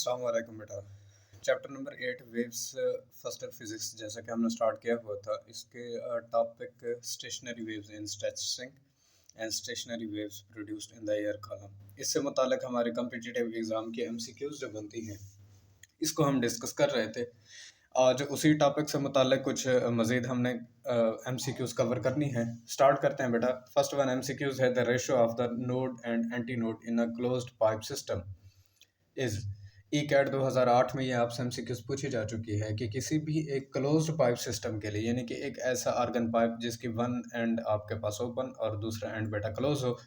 अस्सलाम वालेकुम बेटा। Chapter number 8 waves first year physics जैसा कि हमने स्टार्ट किया हुआ था। इसके topic stationery waves in stretching and stationery waves produced in the air column. इससे मुताल्लिक हमारे कम्पिटिटिव एग्ज़ाम के एमसीक्यूज जो बनती हैं इसको हम डिस्कस कर रहे थे। आज उसी टॉपिक से मुताल्लिक कुछ मज़ीद हमने एमसीक्यूज कवर करनी है। स्टार्ट करते हैं बेटा। फर्स्ट वन एमसीक्यूज है the ratio of the node and anti node in a closed pipe system is. ECAT 2008 में ये आपसे एमसीक्यूज पूछी जा चुकी है कि किसी भी एक क्लोज्ड पाइप सिस्टम के लिए, यानी कि एक ऐसा आर्गन पाइप जिसकी वन एंड आपके पास ओपन और दूसरा एंड बेटा क्लोज हो,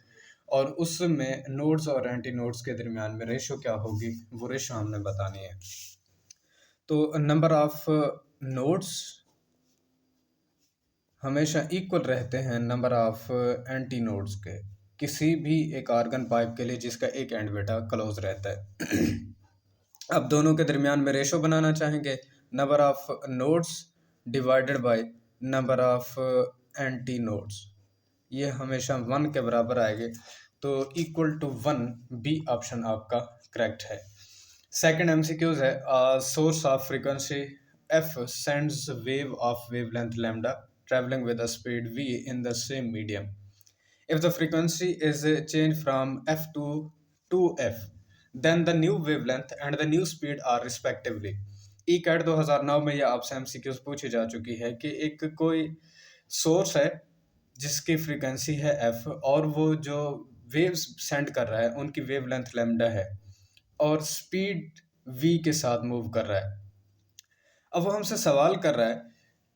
और उसमें नोड्स और एंटी नोड्स के दरमियान में रेशो क्या होगी, वो रेशो हमने बतानी है। तो नंबर ऑफ नोड्स हमेशा इक्वल रहते हैं नंबर ऑफ एंटी नोड्स के, किसी भी एक आर्गन पाइप के लिए जिसका एक एंड बेटा क्लोज रहता है। अब दोनों के दरमियान में रेशो बनाना चाहेंगे, number of nodes divided by number of anti nodes, ये हमेशा 1 के बराबर आएंगे, तो इक्वल टू 1 बी ऑप्शन आपका करेक्ट है। सेकंड एमसीक्यूज है source of frequency F sends wave of wavelength lambda traveling with a speed v in the same medium. If the frequency is changed from f to 2f, then the new wavelength and the new speed are respectively. ECAT 2009 में यह आपसे MCQs पूछी जा चुकी है कि एक कोई सोर्स है जिसकी फ्रीक्वेंसी है f और वो जो वेव्स सेंड कर रहा है उनकी वेवलेंथ लैम्डा है और स्पीड v के साथ मूव कर रहा है। अब वो हमसे सवाल कर रहा है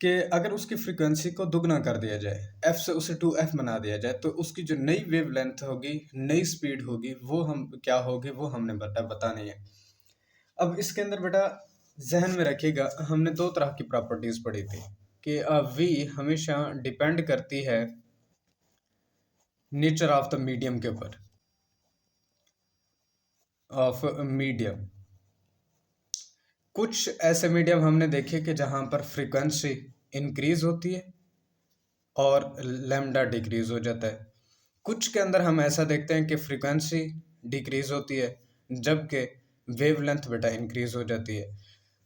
कि अगर उसकी फ्रीक्वेंसी को दुगना कर दिया जाए, f से उसे 2f बना दिया जाए, तो उसकी जो नई वेव लेंथ होगी, नई स्पीड होगी, वो हम क्या होगी वो हमने बतानी है। अब इसके अंदर बेटा जहन में रखिएगा, हमने दो तरह की प्रॉपर्टीज पढ़ी थी कि v हमेशा डिपेंड करती है नेचर ऑफ द मीडियम के ऊपर, ऑफ मीडियम। कुछ ऐसे मीडियम हमने देखे कि जहाँ पर फ्रीक्वेंसी इंक्रीज होती है और लैम्डा डिक्रीज हो जाता है। कुछ के अंदर हम ऐसा देखते हैं कि फ्रीक्वेंसी डिक्रीज होती है जबकि वेवलेंथ बेटा इंक्रीज हो जाती है।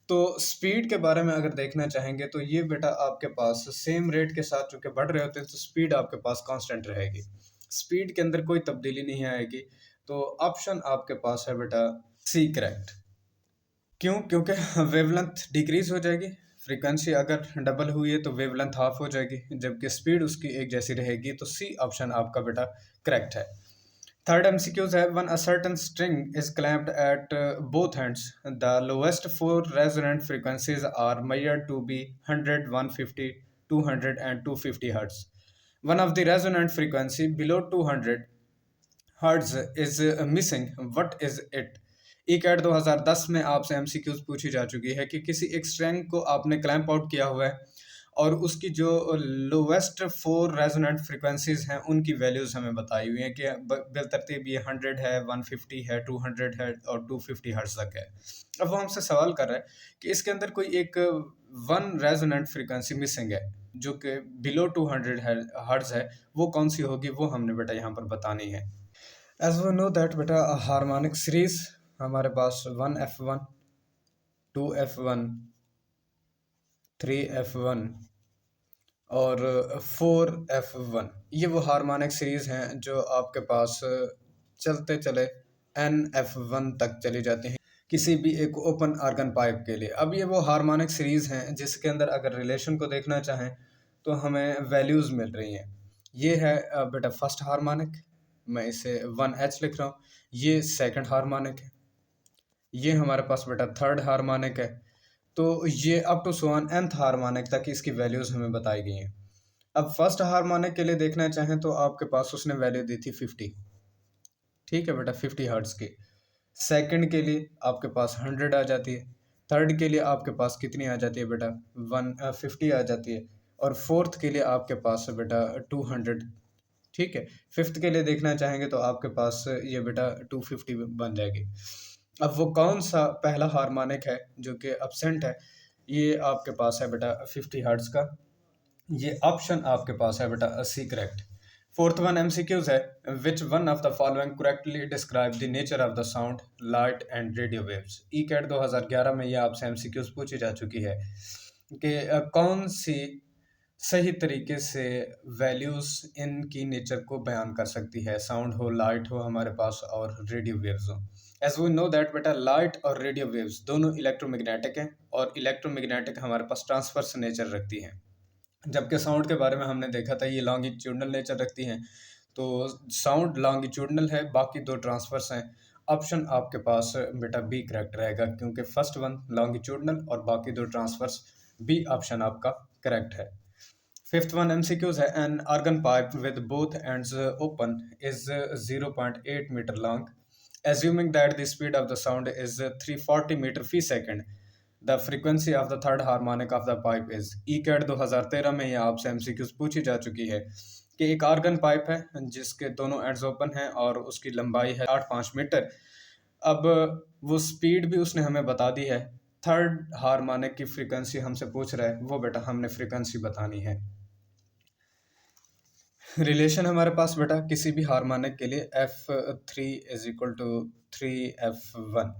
तो स्पीड के बारे में अगर देखना चाहेंगे तो ये बेटा आपके पास सेम रेट के साथ चूँकि बढ़ रहे होते हैं तो स्पीड आपके पास कांस्टेंट रहेगी, स्पीड के अंदर कोई तब्दीली नहीं आएगी। तो ऑप्शन आपके पास है बेटा सी करेक्ट। क्यों? क्योंकि वेवलेंथ डिक्रीज हो जाएगी, फ्रीक्वेंसी अगर डबल हुई है तो वेवलेंथ हाफ हो जाएगी, जबकि स्पीड उसकी एक जैसी रहेगी। तो सी ऑप्शन आपका बेटा करेक्ट है। थर्ड एमसीक्यूज है one a certain string is clamped at both ends the lowest 4 resonant frequencies are measured to be 100, 150, 200 and 250 hertz. One of the resonant frequency below 200 hertz is missing. What is it? ECAT 2010 में आपसे MCQs पूछी जा चुकी है कि किसी एक string को आपने क्लैंप आउट किया हुआ है और उसकी जो लोवेस्ट 4 रेजोनेंट फ्रीक्वेंसीज हैं उनकी वैल्यूज हमें बताई हुई हैं कि बिलतरतीब ये 100 है, 150 है, 200 है और 250 हर्ट्ज तक है। अब वो हमसे सवाल कर रहा है कि इसके अंदर कोई एक 1 रेजोनेंट फ्रीक्वेंसी मिसिंग है जो कि बिलो 200 हर्ट्ज है, वो कौन सी होगी वो हमने बेटा यहाँ पर बतानी है। एज वी नो दैट बेटा हार्मोनिक सीरीज हमारे पास 1f1, 2f1, 3f1 और 4f1, ये वो हार्मोनिक सीरीज हैं जो आपके पास चलते चले nf1 तक चली जाती हैं किसी भी एक ओपन आर्गन पाइप के लिए। अब ये वो हार्मोनिक सीरीज हैं जिसके अंदर अगर रिलेशन को देखना चाहें तो हमें वैल्यूज़ मिल रही हैं। ये है बेटा फर्स्ट हार्मोनिक, मैं इसे 1h लिख रहा हूँ। ये सेकंड हार्मोनिक है, ये हमारे पास बेटा थर्ड हार्मोनिक है। तो ये up to so on nth harmonic तक इसकी वैल्यूज़ हमें बताई गई हैं। अब फर्स्ट हार्मोनिक के लिए देखना चाहें तो आपके पास उसने वैल्यू दी थी 50, ठीक है बेटा, 50 हर्ट्ज़ की। सेकंड के लिए आपके पास 100 आ जाती है, थर्ड के लिए आपके पास कितनी आ जाती है बेटा 150 आ जाती है, और फोर्थ के लिए आपके पास बेटा 200, ठीक है। फिफ्थ के लिए देखना चाहेंगे तो आपके पास ये बेटा 250 बन जाएगी। अब वो कौन सा पहला हार्मोनिक है जो कि एब्सेंट है, ये आपके पास है बेटा 50 हर्ट्ज़ का। ये ऑप्शन आपके पास है बेटा C correct. Fourth one MCQs है, which one of the following correctly describe the nature of the sound, light and radio waves. E CAT 2011 में ये आपसे एमसीक्यूज पूछी जा चुकी है कि कौन सी सही तरीके से वैल्यूज इनकी नेचर को बयान कर सकती है, साउंड हो, लाइट हो हमारे पास और रेडियो वेव्स हो। एज वी नो दैट बेटा, लाइट और रेडियो वेव्स दोनों इलेक्ट्रोमैग्नेटिक हैं और इलेक्ट्रोमैग्नेटिक हमारे पास ट्रांसवर्स नेचर रखती हैं, जबकि साउंड के बारे में हमने देखा था ये लॉन्गिट्यूडनल नेचर रखती हैं। तो साउंड लॉन्गिट्यूडनल है, बाकी दो ट्रांसवर्स हैं। ऑप्शन आपके पास बेटा बी करेक्ट रहेगा, क्योंकि फर्स्ट वन लॉन्गिट्यूडनल और बाकी दो ट्रांसवर्स, बी ऑप्शन आपका करेक्ट है। फिफ्थ वन एमसीक्यूज है, an organ pipe with both ends open is 0.8 metre long, assuming that the speed of the sound is 340 metre per second, the frequency of the third harmonic of the pipe is. ECAT 2013 में ये आपसे MCQs पूछी जा चुकी है कि एक argon pipe है जिसके दोनों एंड्स ओपन हैं और उसकी लंबाई है 8.5 मीटर। अब वो स्पीड भी उसने हमें बता दी है, थर्ड हार्मोनिक की फ्रीक्वेंसी हमसे पूछ रहा है, वो बेटा हमने फ्रीक्वेंसी बतानी है। रिलेशन हमारे पास बेटा किसी भी हार्मोनिक के लिए F3 is equal to 3F1।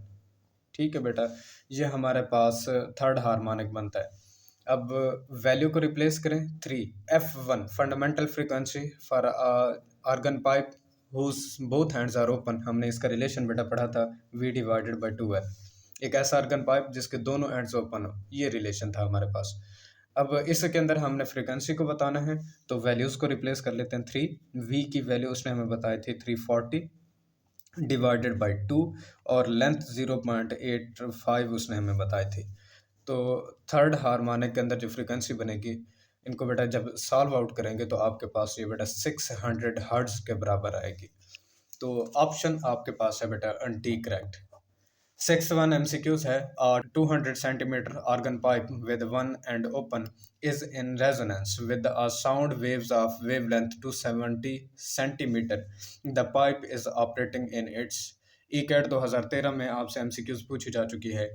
ठीक है बेटा, ये हमारे पास थर्ड हार्मोनिक बनता है। अब वैल्यू को रिप्लेस करें, 3F1 fundamental frequency for organ pipe whose both hands are open. हमने इसका रिलेशन बेटा पढ़ा था, V डिवाइडेड बाई 2L। एक ऐसा ऑर्गन पाइप जिसके दोनों एंड्स ओपन हो, ये रिलेशन था हमारे पास। अब इसके अंदर हमने फ्रीक्वेंसी को बताना है, तो वैल्यूज़ को रिप्लेस कर लेते हैं। 3 V की वैल्यू उसने हमें बताई थी 340 डिवाइडेड बाई 2, और लेंथ 0.85 उसने हमें बताई थी। तो थर्ड हार्मोनिक के अंदर जो फ्रीक्वेंसी बनेगी, इनको बेटा जब सॉल्व आउट करेंगे तो आपके पास ये बेटा 600 हर्ट्ज के बराबर आएगी। तो ऑप्शन आपके पास है बेटा D correct. Six one MCQs है, 200 centimetre organ pipe with one end open is in resonance with sound waves of wavelength 270 centimetre, the pipe is operating in its. ECAT 2013 में आपसे एमसीक्यूज पूछी जा चुकी है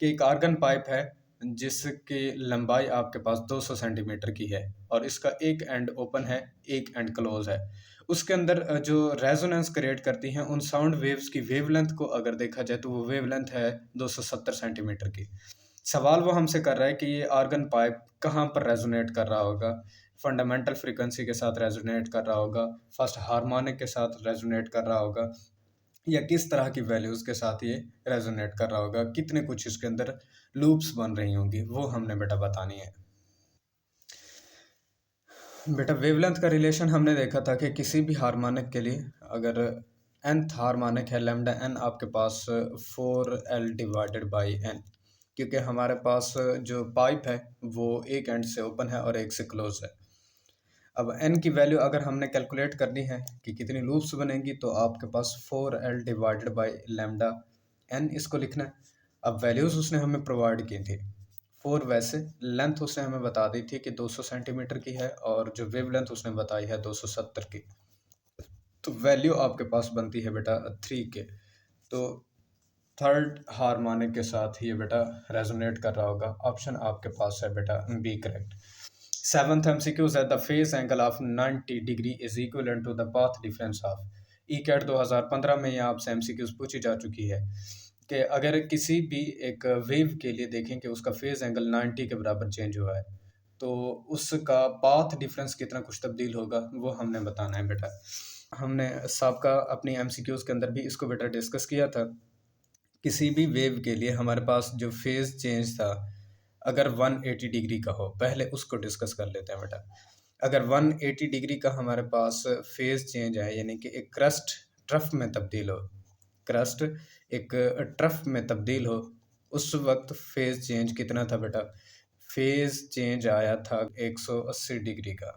कि एक आर्गन पाइप है जिसकी लंबाई आपके पास 200 सेंटीमीटर की है और इसका एक एंड ओपन है, एक एंड क्लोज है। उसके अंदर जो रेजोनेंस क्रिएट करती हैं उन साउंड वेव्स की वेवलेंथ को अगर देखा जाए तो वो वेवलेंथ है 270 सेंटीमीटर की। सवाल वो हमसे कर रहा है कि ये आर्गन पाइप कहाँ पर रेजोनेट कर रहा होगा, फंडामेंटल फ्रीक्वेंसी के साथ रेजोनेट कर रहा होगा, फर्स्ट हार्मोनिक के साथ रेजोनेट कर रहा होगा, या किस तरह की वैल्यूज़ के साथ ये रेजोनेट कर रहा होगा, कितने कुछ इसके अंदर लूप्स बन रही होंगी, वो हमने बेटा बतानी है। बेटा वेवलेंथ का रिलेशन हमने देखा था कि किसी भी हार्मोनिक के लिए अगर nth हार्मोनिक है लैम्डा n आपके पास 4L डिवाइडेड बाई n, क्योंकि हमारे पास जो पाइप है वो एक एंड से ओपन है और एक से क्लोज है। अब n की वैल्यू अगर हमने कैलकुलेट करनी है कि कितनी लूप्स बनेंगी, तो आपके पास 4L divided by lambda n इसको लिखना है। अब वैल्यूज़ उसने हमें प्रोवाइड की थी 4, वैसे लेंथ उसने हमें बता दी थी कि 200 सेंटीमीटर की है और जो वेव लेंथ उसने बताई है 270 की। तो वैल्यू आपके पास बनती है बेटा 3 के। तो थर्ड हार्मोनिक के साथ ये बेटा रेजोनेट कर रहा होगा। ऑप्शन आपके पास है बेटा बी करेक्ट। सेवंथ एमसीक्यूज है, the phase angle of 90 degree is equal to the path difference of. ECAT 2015 में ये आपसे एमसीक्यूज पूछी जा चुकी है कि अगर किसी भी एक वेव के लिए देखें कि उसका फेज एंगल 90 के बराबर चेंज हुआ है, तो उसका पाथ डिफरेंस कितना कुछ तब्दील होगा, वो हमने बताना है बेटा। हमने सबका अपनी एमसीक्यूज के अंदर भी इसको बेटा डिस्कस किया था। किसी भी वेव के लिए हमारे पास जो फेज चेंज था, अगर 180 डिग्री का हो, पहले उसको डिस्कस कर लेते हैं बेटा। अगर 180 डिग्री का हमारे पास फेज चेंज है, यानी कि एक क्रस्ट ट्रफ में तब्दील हो, क्रस्ट एक ट्रफ में तब्दील हो, उस वक्त फेज चेंज कितना था बेटा? फेज चेंज आया था 180 डिग्री का।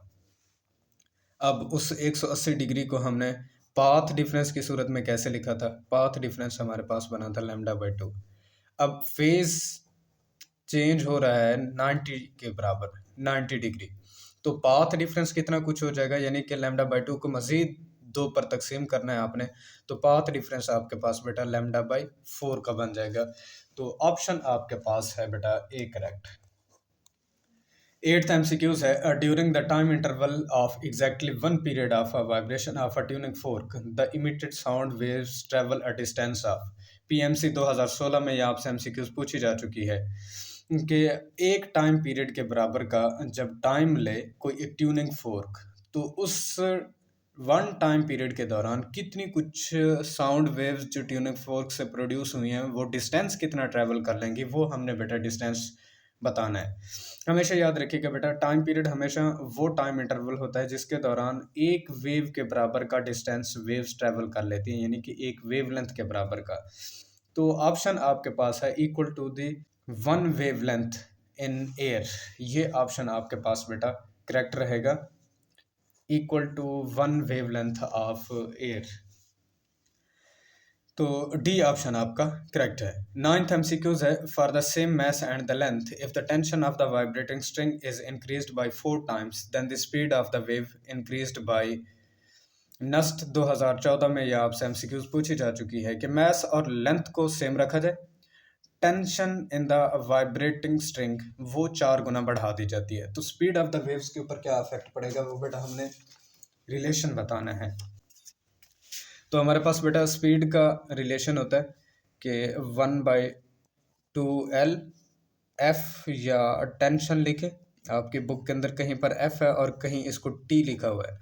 अब उस 180 डिग्री को हमने पाथ डिफरेंस की सूरत में कैसे लिखा था? पाथ डिफरेंस हमारे पास बना था लैम्डा बाई 2। अब फेज चेंज हो रहा है 90 के बराबर, 90 डिग्री, तो पाथ डिफरेंस कितना कुछ हो जाएगा, यानी कि लैम्डा बाई 2 को मजीद 2 पर तकसीम करना है आपने, तो पाथ डिफरेंस आपके पास बेटा लैम्डा बाई 4 का बन जाएगा। तो ऑप्शन आपके पास है बेटा ए करेक्ट। एट्थ एमसीक्यूज है, during the time interval of exactly one period of a vibration of a tuning fork the emitted sound waves travel a distance of. PMC 2016 में ये आपसे एमसीक्यूज पूछी जा चुकी है कि एक टाइम पीरियड के बराबर का जब टाइम ले कोई एक ट्यूनिंग फोर्क, तो उस वन टाइम पीरियड के दौरान कितनी कुछ साउंड वेव्स जो ट्यूनिंग फोर्क से प्रोड्यूस हुई हैं वो डिस्टेंस कितना ट्रैवल कर लेंगी, वो हमने बेटा डिस्टेंस बताना है। हमेशा याद रखिएगा बेटा, टाइम पीरियड हमेशा वो टाइम इंटरवल होता है जिसके दौरान एक वेव के बराबर का डिस्टेंस वेव्स ट्रैवल कर लेती हैं, यानी कि एक वेवलेंथ के बराबर का। तो ऑप्शन आपके पास है equal to the one wavelength in air. ये ऑप्शन आपके पास बेटा करेक्ट रहेगा, equal to one wavelength of air. तो डी ऑप्शन आपका करेक्ट है। नाइन्थ एमसीक्यूज है, for the same mass and the length if the tension of the vibrating string is increased by 4 times then the speed of the wave increased by. NUST 2014 में यह आपसे MCQs पूछी जा चुकी है कि मैस और लेंथ को सेम रखा जाए, tension in the vibrating string वो 4 गुना बढ़ा दी जाती है, तो स्पीड ऑफ द वेव्स के ऊपर क्या इफेक्ट पड़ेगा वो बेटा हमने रिलेशन बताना है। तो हमारे पास बेटा स्पीड का रिलेशन होता है कि 1/2L एफ, या टेंशन लिखे, आपकी बुक के अंदर कहीं पर एफ है और कहीं इसको टी लिखा हुआ है,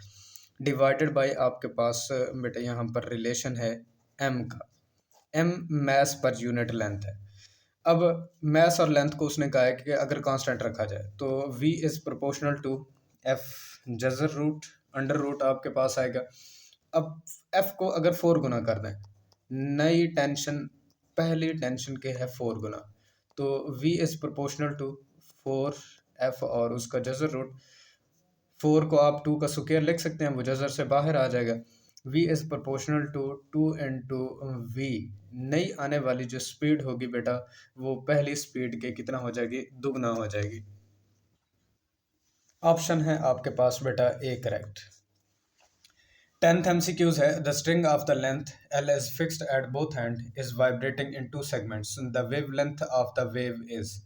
डिवाइडेड बाय आपके पास बेटा यहाँ पर रिलेशन है एम का। M mass per unit length है। अब मैस और लेंथ को उसने कहा है कि अगर कांस्टेंट रखा जाए तो v is proportional to F जजर रूट अंडर रूट आपके पास आएगा। अब f को अगर 4 गुना कर दें, नई टेंशन पहली टेंशन के है 4 गुना, तो v is proportional to 4f और उसका जजर रूट 4 को आप 2 का स्क्वायर लिख सकते हैं, वो जजर से बाहर आ जाएगा। v is proportional to 2 into V. नई आने वाली जो स्पीड होगी बेटा वो पहली स्पीड के कितना हो जाएगी, दुगना हो जाएगी। ऑप्शन है आपके पास बेटा ए करेक्ट। 10th MCQs है, the string of the length L is fixed at both end is vibrating in 2 segments. The wavelength of the wave is।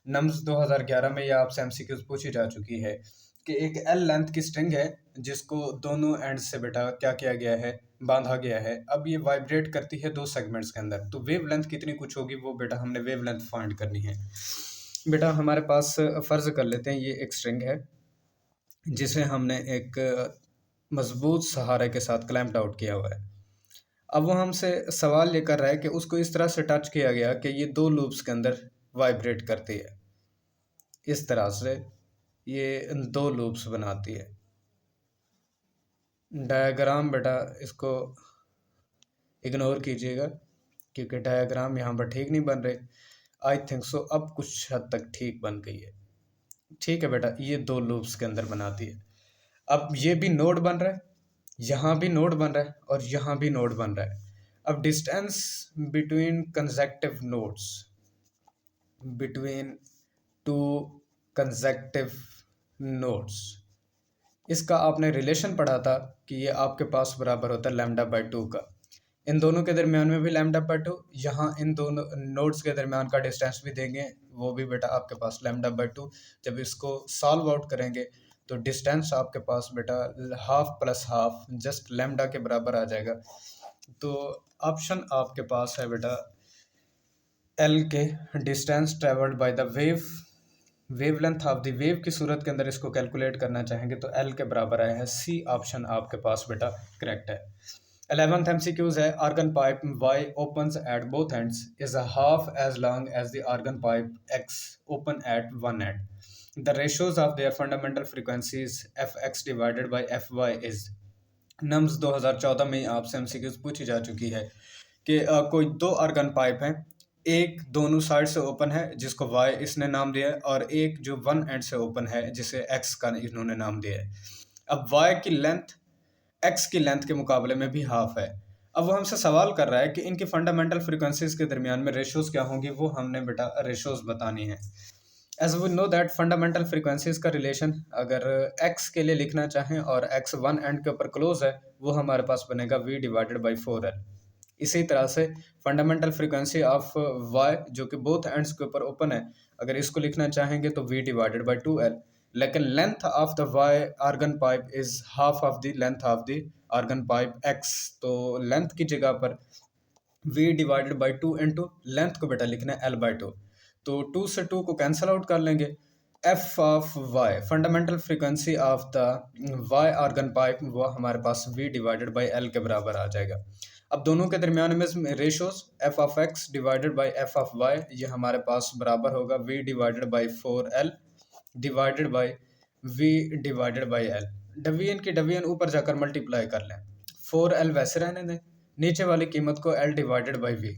Nums 2011 में यह आपसे MCQs पूछी जा चुकी है कि एक L लेंथ की स्ट्रिंग है जिसको दोनों एंड से बेटा क्या किया गया है, बांधा गया है। अब ये वाइब्रेट करती है 2 सेगमेंट्स के अंदर, तो वेव लेंथ कितनी कुछ होगी वो बेटा हमने वेव लेंथ फाइंड करनी है। बेटा हमारे पास फर्ज कर लेते हैं ये एक स्ट्रिंग है जिसे हमने एक मजबूत सहारे के साथ क्लैम्प्ड आउट किया हुआ है। अब वो हमसे सवाल ये कर रहा है कि उसको इस तरह से टच किया गया कि ये 2 लूप्स के अंदर वाइब्रेट करती है, इस तरह से ये 2 लूप्स बनाती है। डायग्राम बेटा इसको इग्नोर कीजिएगा क्योंकि डायग्राम यहाँ पर ठीक नहीं बन रहे। आई थिंक सो अब कुछ हद तक ठीक बन गई है। ठीक है बेटा, ये 2 लूप्स के अंदर बनाती है। अब ये भी नोड बन रहा है, यहाँ भी नोड बन रहा है और यहाँ भी नोड बन रहा है। अब distance between consecutive nodes, between 2 consecutive nodes, इसका आपने रिलेशन पढ़ा था कि ये आपके पास बराबर होता है λ/2 का। इन दोनों के दरमियान में भी λ/2, यहाँ इन दोनों नोड्स के दरमियान का डिस्टेंस भी देंगे, वो भी बेटा आपके पास λ/2। जब इसको सॉल्व आउट करेंगे तो डिस्टेंस आपके पास बेटा half plus half just lambda के बराबर आ जाएगा। तो ऑप्शन आपके पास है बेटा एल के, distance travelled by the wave, wavelength of the wave की सूरत के अंदर इसको कैलकुलेट करना चाहेंगे तो एल के बराबर आया है। सी ऑप्शन आपके पास बेटा करेक्ट है। 11th MCQs है, organ pipe Y opens at both ends is a half as long as the organ pipe X open at one end. The ratios of their fundamental frequencies Fx divided by Fy is। Nums 2014 में आपसे MCQs पूछी जा चुकी है कि कोई 2 organ pipe हैं, एक दोनों साइड से ओपन है जिसको Y इसने नाम दिया है और एक जो वन एंड से ओपन है जिसे X का इन्होंने नाम दिया है। अब Y की लेंथ X की लेंथ के मुकाबले में भी हाफ है। अब वो हमसे सवाल कर रहा है कि इनकी फंडामेंटल फ्रीक्वेंसीज के दरमियान में रेशोज क्या होंगी, वो हमने बेटा रेशोज बतानी है। As we know that fundamental frequencies का रिलेशन अगर x के लिए लिखना चाहें और x वन एंड के ऊपर क्लोज है वो हमारे पास बनेगा v/4l। इसी तरह से फंडामेंटल फ्रीक्वेंसी ऑफ y जो कि बोथ एंड्स के ऊपर ओपन है, अगर इसको लिखना चाहेंगे तो v/2l। लेकिन length of the Y organ pipe is half of the length of the organ pipe X. तो लेंथ की जगह पर v divided by two into length को बेटा लिखना है l/2। तो 2 से 2 को कैंसिल आउट कर लेंगे। F of Y fundamental frequency of the Y organ pipe वो हमारे पास v डिवाइडेड बाई l के बराबर आ जाएगा। अब दोनों के दरमियान में ratios F of X divided by F of Y ये हमारे पास बराबर होगा v divided by 4l divided by v divided by l। डवीएन की डवीएन ऊपर जाकर मल्टीप्लाई कर लें, 4l वैसे रहने दें, नीचे वाली कीमत को l divided by V,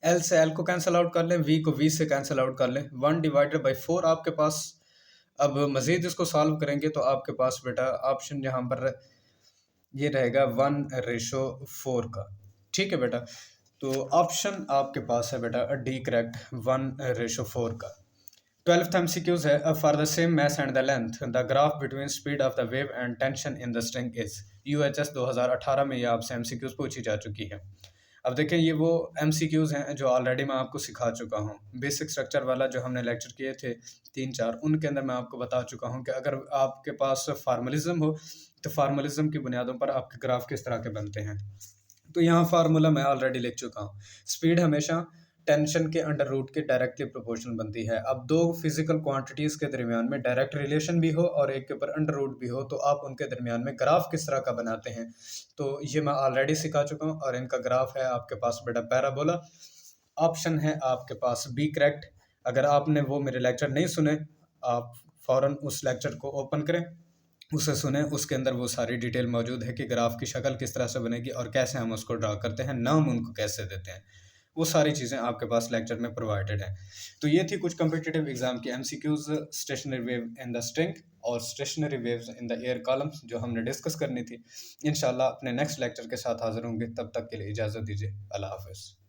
l से l को कैंसिल आउट कर लें, v को v से कैंसिल आउट कर लें, 1 डिवाइडेड बाई 4 आपके पास। अब मज़ीद इसको सॉल्व करेंगे तो आपके पास बेटा ऑप्शन यहाँ पर ये रहेगा 1:4 का। ठीक है बेटा, तो ऑप्शन आपके पास है बेटा डी करेक्ट 1:4 का। 12th MCQs है for the same mass and the length the graph between speed of the wave and tension in the string is। UHS 2018 में ये आपसे MCQs पूछी जा चुकी है। अब देखें ये वो MCQs हैं जो ऑलरेडी मैं आपको सिखा चुका हूँ। बेसिक स्ट्रक्चर वाला जो हमने लेक्चर किए थे 3-4 उनके अंदर मैं आपको बता चुका हूँ कि अगर आपके पास फार्मलिज्म हो तो फार्मलिज्म की बुनियादों पर आपके ग्राफ किस तरह के बनते हैं। तो यहाँ फार्मूला मैं ऑलरेडी लिख चुका हूँ। स्पीड हमेशा टेंशन के अंडर रूट के डायरेक्टली प्रोपोर्शनल बनती है। अब दो फिजिकल क्वांटिटीज़ के दरमियान में डायरेक्ट रिलेशन भी हो और एक के ऊपर अंडर रूट भी हो तो आप उनके दरमियान में ग्राफ किस तरह का बनाते हैं तो ये मैं ऑलरेडी सिखा चुका हूँ। और इनका ग्राफ है आपके पास बेटा पैराबोला। ऑप्शन है आपके पास बी करेक्ट। अगर आपने वो मेरे लेक्चर नहीं सुने आप फ़ौरन उस लेक्चर को ओपन करें, उसे सुने, उसके अंदर वो सारी डिटेल मौजूद है कि ग्राफ की शक्ल किस तरह से बनेगी और कैसे हम उसको ड्रा करते हैं, नाम उनको कैसे देते हैं, वो सारी चीज़ें आपके पास लेक्चर में प्रोवाइडेड हैं। तो ये थी कुछ कम्पिटिटिव एग्जाम की MCQs stationary wave in the string और stationary waves in the air columns जो हमने डिस्कस करनी थी। इंशाल्लाह अपने नेक्स्ट लेक्चर के साथ हाजिर होंगे, तब तक के लिए इजाज़त दीजिए। अल्लाह हाफ़िज़।